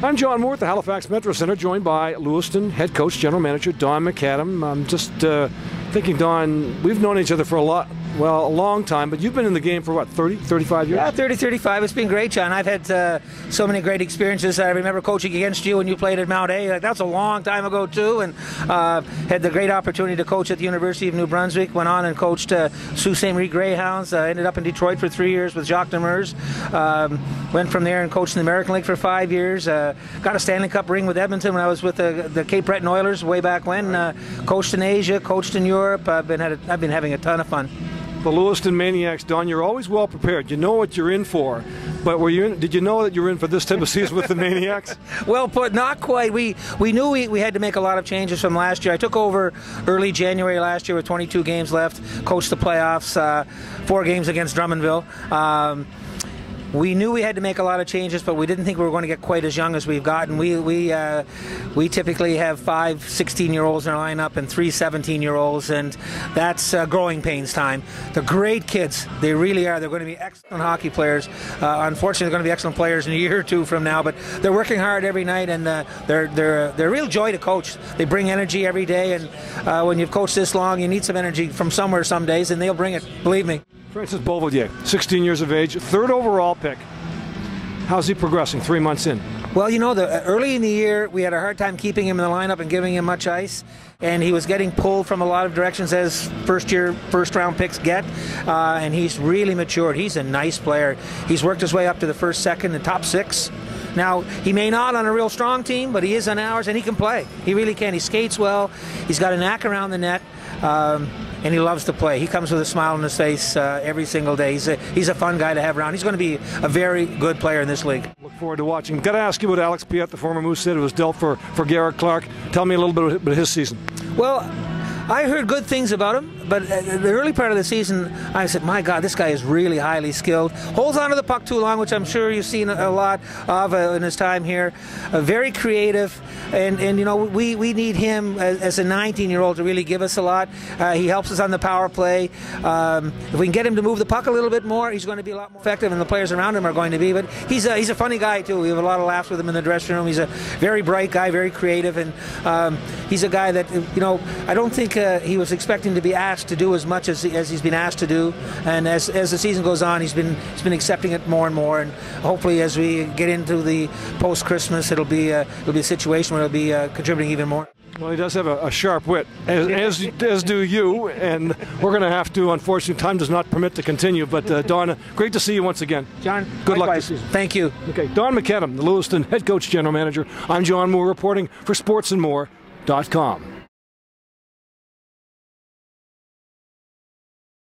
I'm John Moore at the Halifax Metro Center, joined by Lewiston head coach, general manager Don MacAdam. I'm just thinking, Don, we've known each other for a long time, but you've been in the game for what, 30, 35 years? Yeah, 30, 35. It's been great, John. I've had so many great experiences. I remember coaching against you when you played at Mount A. Like, that's a long time ago, too, and had the great opportunity to coach at the University of New Brunswick. Went on and coached Sault Ste. Marie Greyhounds. Ended up in Detroit for 3 years with Jacques Demers. Went from there and coached in the American League for 5 years. Got a Stanley Cup ring with Edmonton when I was with the Cape Breton Oilers way back when. Coached in Asia, coached in Europe. I've been having a ton of fun. The Lewiston Maineiacs, Don, you're always well prepared. You know what you're in for. But did you know that you were in for this type of season with the Maineiacs? Well put, not quite. We knew we had to make a lot of changes from last year. I took over early January last year with 22 games left, coached the playoffs, 4 games against Drummondville. We knew we had to make a lot of changes, but we didn't think we were going to get quite as young as we've gotten. We typically have 5 16-year-olds in our lineup and 3 17-year-olds, and that's growing pains time. They're great kids. They really are. They're going to be excellent hockey players. Unfortunately, they're going to be excellent players in a year or two from now, but they're working hard every night, and they're a real joy to coach. They bring energy every day, and when you've coached this long, you need some energy from somewhere some days, and they'll bring it, believe me. Francis Beauvillier, 16 years of age, 3rd overall pick. How's he progressing 3 months in? Well, you know, early in the year, we had a hard time keeping him in the lineup and giving him much ice, and he was getting pulled from a lot of directions as first-round picks get, and he's really matured. He's a nice player. He's worked his way up to the first, second, and top 6. Now, he may not on a real strong team, but he is on ours, and he can play. He really can. He skates well. He's got a knack around the net. And he loves to play. He comes with a smile on his face every single day. He's a fun guy to have around. He's going to be a very good player in this league. Look forward to watching. Got to ask you about Alex Piette, the former Moosehead, who was dealt for Garrett Clark. Tell me a little bit about his season. Well, I heard good things about him, but the early part of the season, I said, my God, this guy is really highly skilled. Holds onto the puck too long, which I'm sure you've seen a lot of in his time here. Very creative, and you know, we need him as a 19-year-old to really give us a lot. He helps us on the power play. If we can get him to move the puck a little bit more, he's going to be a lot more effective, and the players around him are going to be. But he's a funny guy, too. We have a lot of laughs with him in the dressing room. He's a very bright guy, very creative, and he's a guy that, you know, I don't think he was expecting to be asked to do as much as he's been asked to do, and as the season goes on, he's been accepting it more and more, and hopefully as we get into the post-Christmas, it'll be a situation where he'll be contributing even more. Well, he does have a sharp wit, as do you, and we're going to have to, unfortunately, time does not permit to continue, but Don, great to see you once again. John, good luck this season. Thank you. Okay, Don MacAdam, the Lewiston head coach, general manager. I'm John Moore reporting for sportsandmore.com.